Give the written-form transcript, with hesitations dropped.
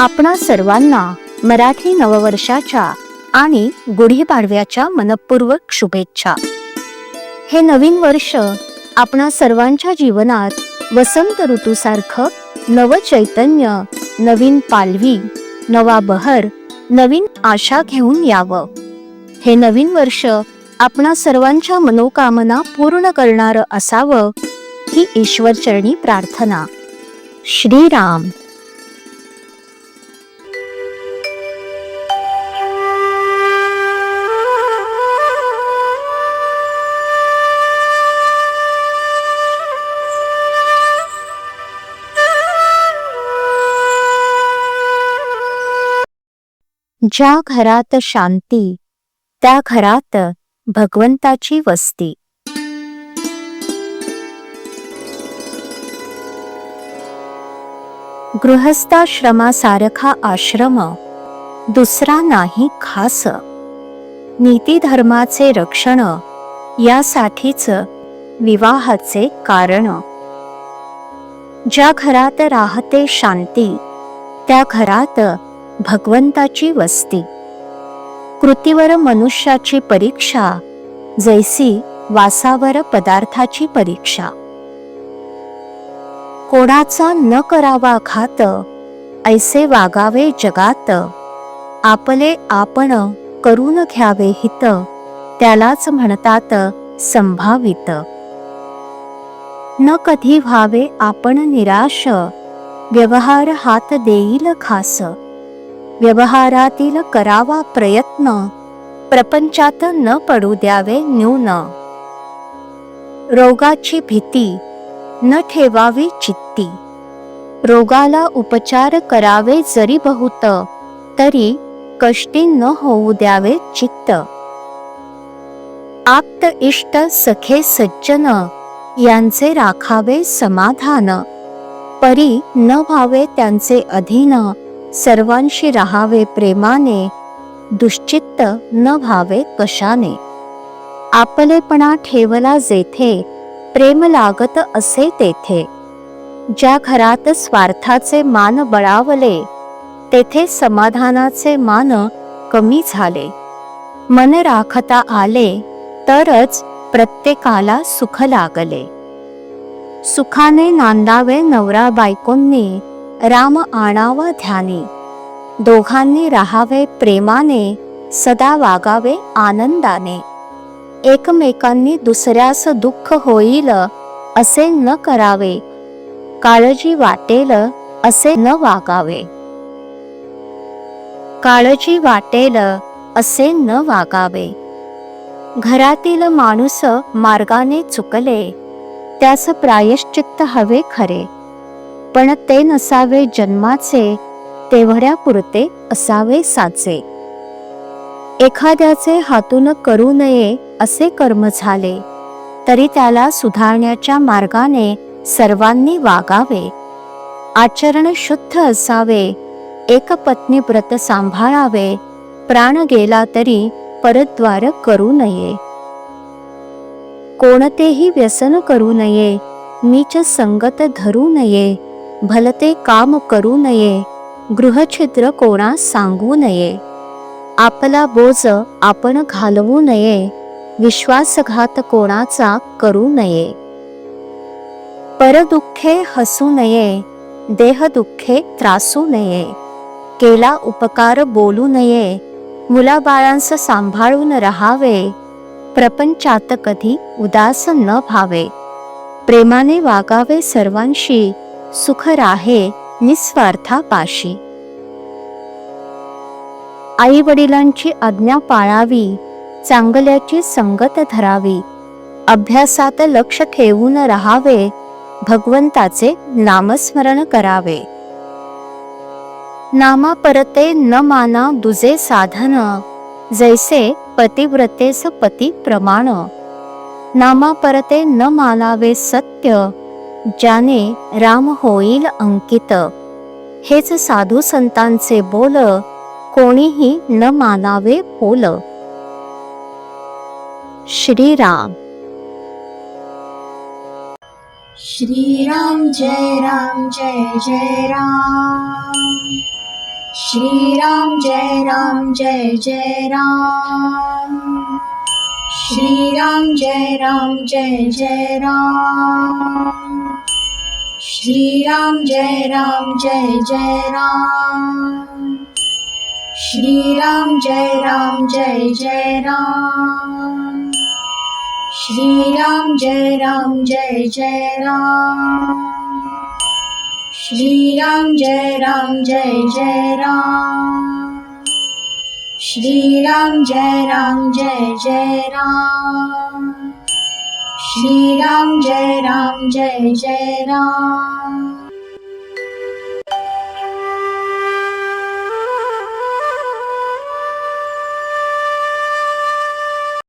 आपणा सर्वांना मराठी नववर्षाच्या आणि गुढीपाडव्याच्या मनपूर्वक शुभेच्छा। हे नवीन वर्ष आपणा सर्वांच्या जीवनात वसंत ऋतूसारखं नव चैतन्य, नवीन पालवी, नवा बहर, नवीन आशा घेऊन यावं। हे नवीन वर्ष आपणा सर्वांच्या मनोकामना पूर्ण करणारं असावं ही ईश्वरचरणी प्रार्थना। श्रीराम। ज्या घरात शांती त्या घरात भगवंताची वस्ती। गृहस्थाश्रमासारखा आश्रम दुसरा नाही खास। नीती धर्माचे रक्षण यासाठीच विवाहाचे कारण। ज्या घरात राहते शांती त्या घरात भगवंताची वस्ती। कृतीवर मनुष्याची परीक्षा जैसी वासावर पदार्थाची परीक्षा। कोणाचा न करावा घात ऐसे वागावे जगात। आपले आपण करून घ्यावे हित त्यालाच म्हणतात संभावित। न कधी व्हावे आपण निराश व्यवहार हात देईल खास। व्यवहारातील करावा प्रयत्न प्रपंचात न पडू द्यावे न्यून। रोगाची भीती न ठेवावी चित्ती। रोगाला उपचार करावे जरी बहुत तरी कष्टी न होऊ द्यावे चित्त। आप्त इष्ट सखे सज्जन यांचे राखावे समाधान। परी न व्हावे त्यांचे अधीन सर्वांशी राहावे प्रेमाने। दुश्चित्त न व्हावे कशाने। आपलेपणा ठेवला जेथे प्रेम लागत असे तेथे। ज्या घरात स्वार्थाचे मान बळावले तेथे समाधानाचे मान कमी झाले। मन राखता आले तरच प्रत्येकाला सुख लागले। सुखाने नांदावे नवरा बायकोंनी राम आणावा ध्यानी। दोघांनी राहावे प्रेमाने सदा वागावे आनंदाने। एकमेकांनी दुसऱ्यास दुःख होईल असे न करावे। काळजी वाटेल असे न वागावे। काळजी वाटेल असे न वागावे। घरातील माणूस मार्गाने चुकले त्यास प्रायश्चित्त हवे खरे। पण ते नसावे जन्माचे तेवढ्यापुरते असावे साचे। एखाद्याचे हातून करू नये असे कर्म झाले तरी त्याला सुधारण्याच्या मार्गाने सर्वांनी वागावे। आचरण शुद्ध असावे एक पत्नी व्रत सांभाळावे। प्राण गेला तरी परद्वार करू नये। कोणतेही व्यसन करू नये नीच संगत धरू नये। भलते काम करू नये गृहछिद्र कोणास सांगू नये। आपला बोज आपण घालवू नये विश्वासघात कोणाचा करू नये। परदुःखे हसू नये देहदुःखे त्रासू नये। केला उपकार बोलू नये मुलाबाळांस सांभाळून राहावे। प्रपंचात कधी उदास न व्हावे। प्रेमाने वागावे सर्वांशी सुख राहे निस्वार्थापाशी। आई वडिलांची आज्ञा पाळावी चांगल्याची संगत धरावी। अभ्यासात लक्ष ठेवून राहावे भगवंताचे नामस्मरण करावे। नामा परते न माना दुजे साधन जैसे पतिव्रतेस पती प्रमाण। नामा परते न मानावे सत्य ज्याने राम होईल अंकित। हेच साधू संतांचे बोल कोणीही न मानावे बोल। श्रीराम। श्रीराम जय जय राम। श्रीराम जय जय राम, श्रीराम जय जय राम, श्रीराम जय जय राम, श्रीराम जय जय राम, श्रीराम जय जय राम, श्रीराम जय जय राम, श्रीराम जय जय राम, श्रीराम जय जय राम,